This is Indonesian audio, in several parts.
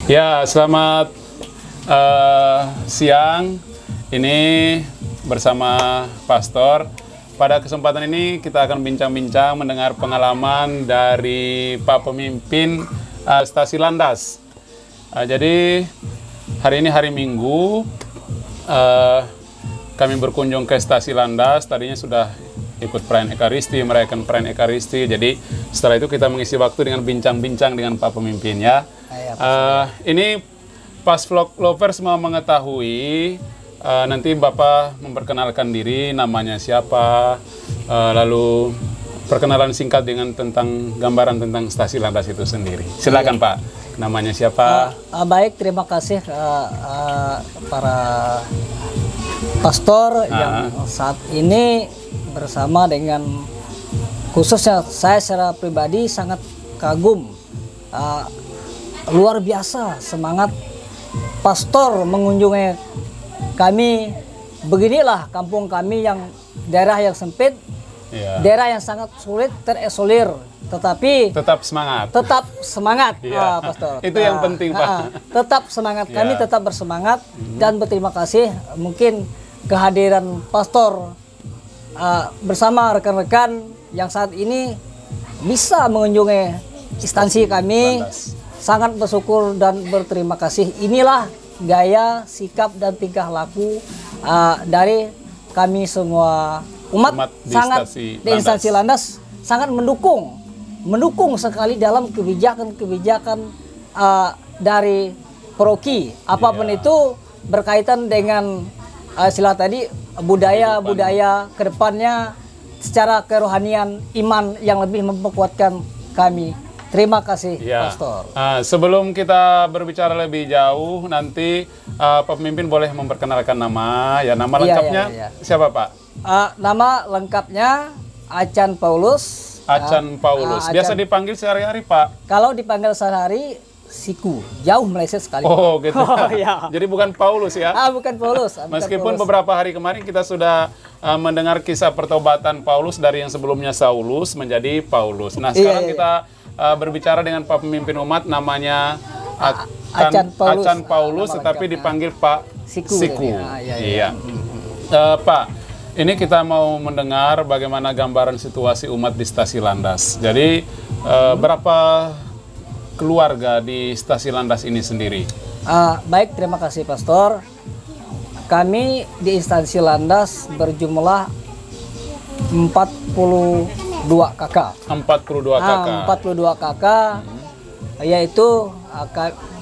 Ya, selamat siang. Ini bersama Pastor. Pada kesempatan ini kita akan bincang-bincang mendengar pengalaman dari Pak Pemimpin Stasi Landas. Jadi hari ini hari Minggu, kami berkunjung ke Stasi Landas. Tadinya sudah ikut perayaan Ekaristi, merayakan perayaan Ekaristi. Jadi setelah itu kita mengisi waktu dengan bincang-bincang dengan Pak Pemimpin ya. Ini pas vlog lovers mau mengetahui, nanti Bapak memperkenalkan diri, namanya siapa, lalu perkenalan singkat dengan tentang gambaran tentang Stasi Landas itu sendiri. Silakan Pak, namanya siapa? Baik, terima kasih para pastor yang saat ini bersama dengan, khususnya saya secara pribadi sangat kagum, luar biasa semangat pastor mengunjungi kami. Beginilah kampung kami yang daerah yang sempit, daerah yang sangat sulit terisolir, tetapi tetap semangat. Tetap semangat, Pastor. Itu yang penting, Pak. Tetap semangat, kami tetap bersemangat dan berterima kasih mungkin kehadiran Pastor bersama rekan-rekan yang saat ini bisa mengunjungi instansi kami. Sangat bersyukur dan berterima kasih. Inilah gaya, sikap, dan tingkah laku dari kami semua umat sangat di instansi Landas, sangat mendukung sekali dalam kebijakan-kebijakan dari paroki. Apapun itu berkaitan dengan istilah tadi budaya kedepannya secara kerohanian, iman yang lebih memperkuatkan kami. Terima kasih, Pastor. Sebelum kita berbicara lebih jauh, nanti Pak Pemimpin boleh memperkenalkan nama. Ya, nama lengkapnya siapa, Pak? Nama lengkapnya Acan Paulus. Acan Paulus. Biasa dipanggil sehari-hari, Pak? Kalau dipanggil sehari, Siku. Jauh meleset sekali. Oh, gitu. Jadi bukan Paulus ya? Bukan Paulus. Meskipun beberapa hari kemarin kita sudah mendengar kisah pertobatan Paulus dari yang sebelumnya Saulus menjadi Paulus. Nah, sekarang kita berbicara dengan Pak Pemimpin umat, namanya Acan Paulus, tetapi dipanggil Pak Siku. Iya. Pak, ini kita mau mendengar bagaimana gambaran situasi umat di Stasi Landas. Jadi berapa keluarga di Stasi Landas ini sendiri? Baik, terima kasih Pastor. Kami di instansi Landas berjumlah 42 kakak. 42 kakak. Yaitu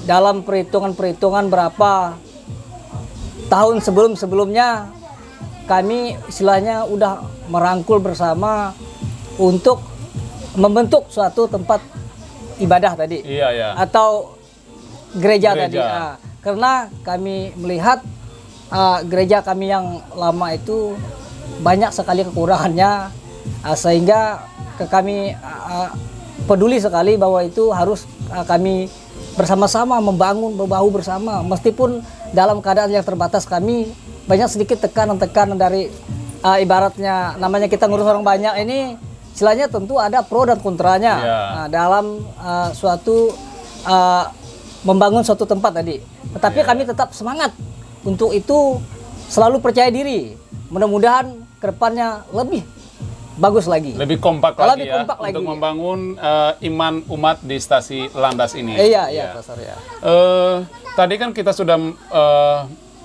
dalam perhitungan berapa tahun sebelumnya kami istilahnya udah merangkul bersama untuk membentuk suatu tempat ibadah tadi. Atau gereja. Tadi. Karena kami melihat gereja kami yang lama itu banyak sekali kekurangannya, sehingga kami peduli sekali bahwa itu harus kami bersama-sama membangun, berbahu bersama. Meskipun dalam keadaan yang terbatas, kami banyak sedikit tekanan dari ibaratnya namanya kita ngurus orang banyak ini, istilahnya tentu ada pro dan kontranya dalam suatu membangun suatu tempat tadi. Tetapi kami tetap semangat untuk itu, selalu percaya diri. Mudah-mudahan kedepannya lebih bagus lagi, lebih kompak lagi untuk membangun iman umat di Stasi Landas ini. Iya, Pastor ya. Tadi kan kita sudah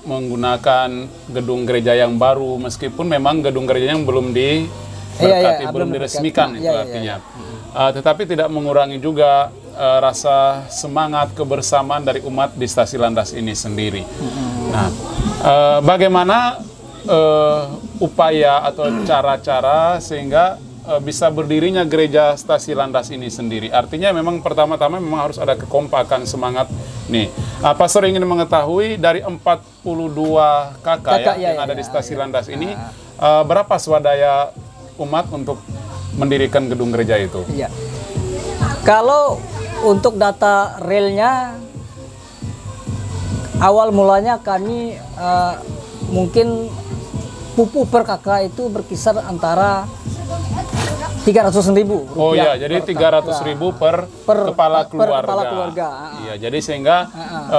menggunakan gedung gereja yang baru, meskipun memang gedung gerejanya yang belum diberkati, belum diresmikan itu artinya. Tetapi tidak mengurangi juga rasa semangat kebersamaan dari umat di Stasi Landas ini sendiri. Nah, bagaimana upaya atau cara-cara sehingga bisa berdirinya gereja Stasi Landas ini sendiri? Artinya memang pertama-tama memang harus ada kekompakan semangat nih. Pastor ingin mengetahui dari 42 kakak yang ada di Stasi Landas ini, berapa swadaya umat untuk mendirikan gedung gereja itu? Iya. Kalau untuk data realnya, awal mulanya kami mungkin pupuk per kakak itu berkisar antara 300.000 rupiah. Oh iya, jadi 300.000 per kepala keluarga. Kepala keluarga. Iya, jadi sehingga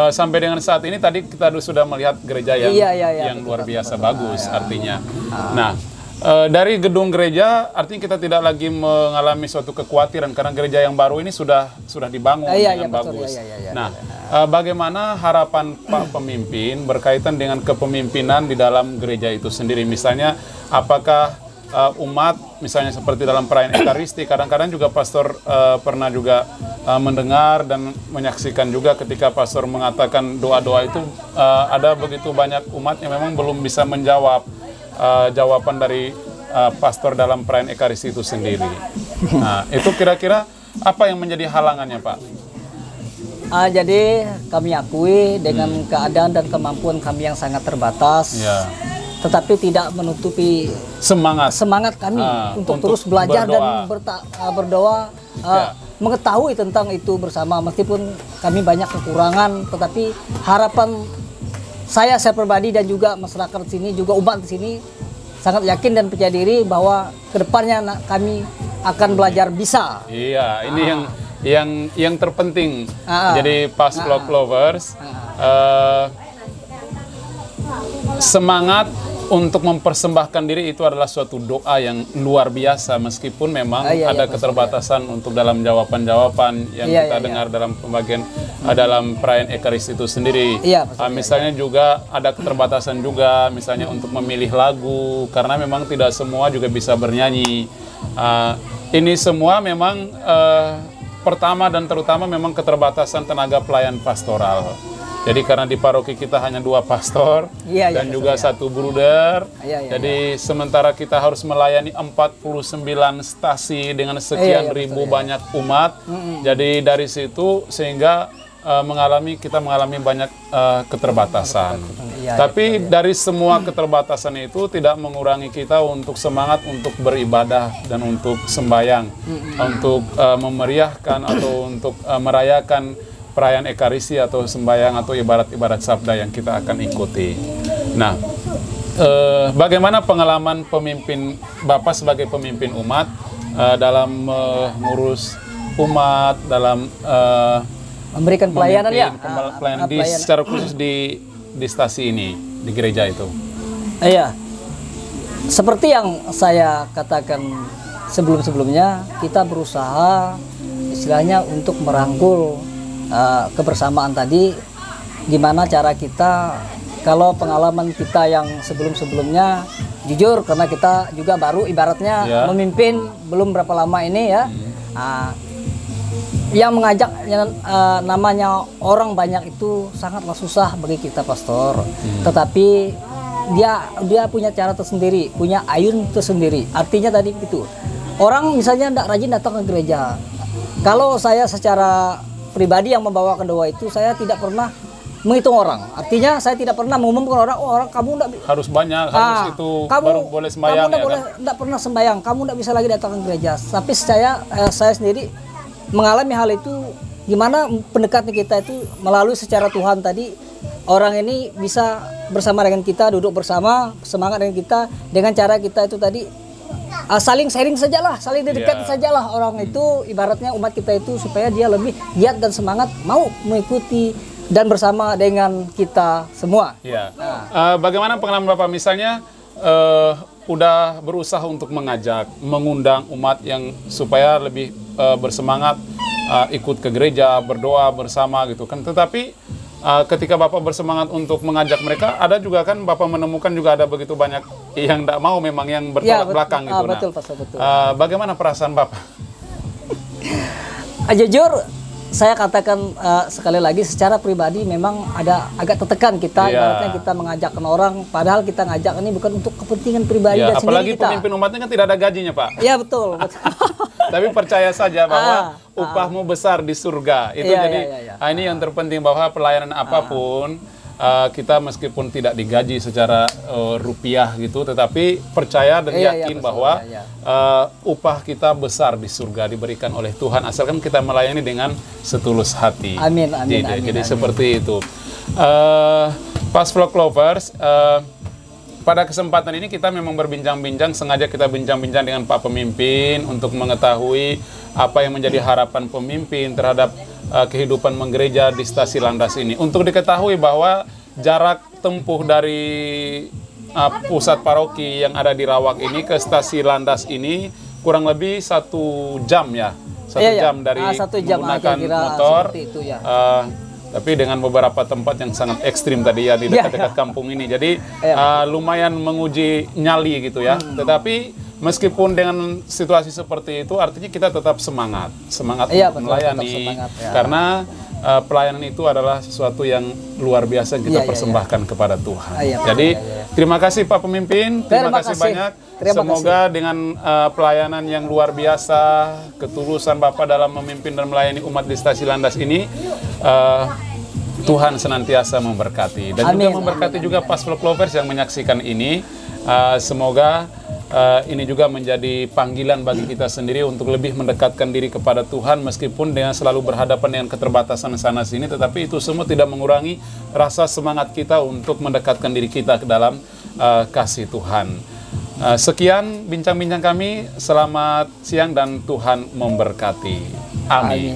sampai dengan saat ini tadi kita sudah melihat gereja yang yang luar biasa bagus artinya. Nah, dari gedung gereja artinya kita tidak lagi mengalami suatu kekhawatiran karena gereja yang baru ini sudah dibangun dengan bagus. Nah, bagaimana harapan Pak Pemimpin berkaitan dengan kepemimpinan di dalam gereja itu sendiri? Misalnya, apakah umat, misalnya seperti dalam perayaan Ekaristi, kadang-kadang juga pastor pernah juga mendengar dan menyaksikan juga ketika pastor mengatakan doa-doa itu ada begitu banyak umat yang memang belum bisa menjawab jawaban dari pastor dalam perayaan Ekaristi itu sendiri. Nah, itu kira-kira apa yang menjadi halangannya, Pak? Jadi kami akui dengan keadaan dan kemampuan kami yang sangat terbatas. Tetapi tidak menutupi semangat kami untuk terus belajar berdoa. Dan berdoa, mengetahui tentang itu bersama. Meskipun kami banyak kekurangan, tetapi harapan saya pribadi dan juga masyarakat di sini, juga umat di sini sangat yakin dan percaya diri bahwa kedepannya kami akan belajar bisa. Iya, ini yang terpenting. Jadi pas Flock Lovers semangat untuk mempersembahkan diri itu adalah suatu doa yang luar biasa, meskipun memang ada keterbatasan untuk dalam jawaban-jawaban yang kita dengar dalam pembagian dalam perayaan Ekaristi itu sendiri. Misalnya juga ada keterbatasan juga, misalnya untuk memilih lagu, karena memang tidak semua juga bisa bernyanyi. Ini semua memang pertama dan terutama memang keterbatasan tenaga pelayan pastoral. Jadi karena di paroki kita hanya 2 pastor dan juga 1 bruder. Jadi sementara kita harus melayani 49 stasi dengan sekian ribu banyak umat. Jadi dari situ sehingga kita mengalami banyak keterbatasan. Tapi dari semua keterbatasan itu tidak mengurangi kita untuk semangat untuk beribadah dan untuk sembahyang, untuk memeriahkan atau untuk merayakan perayaan Ekaristi atau sembahyang atau ibarat-ibarat sabda yang kita akan ikuti. Nah, bagaimana pengalaman pemimpin Bapak sebagai pemimpin umat dalam mengurus umat, dalam memberikan pelayanan pelayanan secara khusus di stasi ini, di gereja itu? Iya, seperti yang saya katakan sebelum-sebelumnya, kita berusaha istilahnya untuk merangkul kebersamaan tadi. Gimana cara kita, kalau pengalaman kita yang sebelum-sebelumnya jujur, karena kita juga baru ibaratnya memimpin belum berapa lama ini yang mengajak namanya orang banyak itu sangatlah susah bagi kita pastor. Tetapi dia punya cara tersendiri, punya ayun tersendiri. Artinya tadi itu orang misalnya tidak rajin datang ke gereja. Kalau saya secara pribadi yang membawakan doa itu, saya tidak pernah menghitung orang. Artinya saya tidak pernah mengumumkan orang kamu tidak harus banyak, harus itu kamu, baru boleh sembahyang. Kamu tidak pernah sembahyang, kamu tidak bisa lagi datang ke gereja. Tapi saya sendiri mengalami hal itu, gimana pendekatnya kita itu melalui secara Tuhan tadi, orang ini bisa bersama dengan kita, duduk bersama, semangat dengan kita, dengan cara kita itu tadi saling sharing sajalah, saling dekat sajalah orang itu, ibaratnya umat kita itu supaya dia lebih giat dan semangat mau mengikuti dan bersama dengan kita semua. Bagaimana pengalaman Bapak misalnya udah berusaha untuk mengundang umat yang supaya lebih bersemangat ikut ke gereja, berdoa bersama gitu kan, tetapi ketika Bapak bersemangat untuk mengajak mereka, ada juga kan Bapak menemukan juga ada begitu banyak yang tidak mau, memang yang bertolak belakang gitu. Betul, betul. Bagaimana perasaan Bapak? Jujur, saya katakan sekali lagi, secara pribadi memang ada agak tertekan kita, ibaratnya kita mengajakkan orang, padahal kita ngajak ini bukan untuk kepentingan pribadi dan sendiri kita. Apalagi pemimpin umatnya kan tidak ada gajinya, Pak. Iya, betul. Tapi percaya saja bahwa upahmu besar di surga. Itu ini yang terpenting, bahwa pelayanan apapun kita meskipun tidak digaji secara rupiah gitu, tetapi percaya dan yakin bahwa upah kita besar di surga, diberikan oleh Tuhan asalkan kita melayani dengan setulus hati. Amin. Jadi seperti itu. Pas Flock Lovers, pada kesempatan ini kita memang berbincang-bincang, sengaja kita bincang-bincang dengan Pak Pemimpin untuk mengetahui apa yang menjadi harapan pemimpin terhadap kehidupan menggereja di Stasi Landas ini. Untuk diketahui bahwa jarak tempuh dari pusat paroki yang ada di Rawak ini ke Stasi Landas ini kurang lebih 1 jam ya. 1 jam dari 1 jam menggunakan kira motor. itu, ya. Tapi dengan beberapa tempat yang sangat ekstrim tadi ya di dekat-dekat kampung ini. Jadi lumayan menguji nyali gitu ya. Tetapi meskipun dengan situasi seperti itu artinya kita tetap semangat untuk melayani. Karena pelayanan itu adalah sesuatu yang luar biasa yang kita persembahkan kepada Tuhan. Jadi terima kasih Pak Pemimpin, terima kasih banyak. Semoga dengan pelayanan yang luar biasa, ketulusan Bapak dalam memimpin dan melayani umat di Stasi Landas ini, Tuhan senantiasa memberkati dan juga memberkati juga Pastor Lovers yang menyaksikan ini. Semoga ini juga menjadi panggilan bagi kita sendiri untuk lebih mendekatkan diri kepada Tuhan meskipun dengan selalu berhadapan dengan keterbatasan sana sini, tetapi itu semua tidak mengurangi rasa semangat kita untuk mendekatkan diri kita ke dalam kasih Tuhan. Sekian bincang-bincang kami, selamat siang dan Tuhan memberkati. Amin.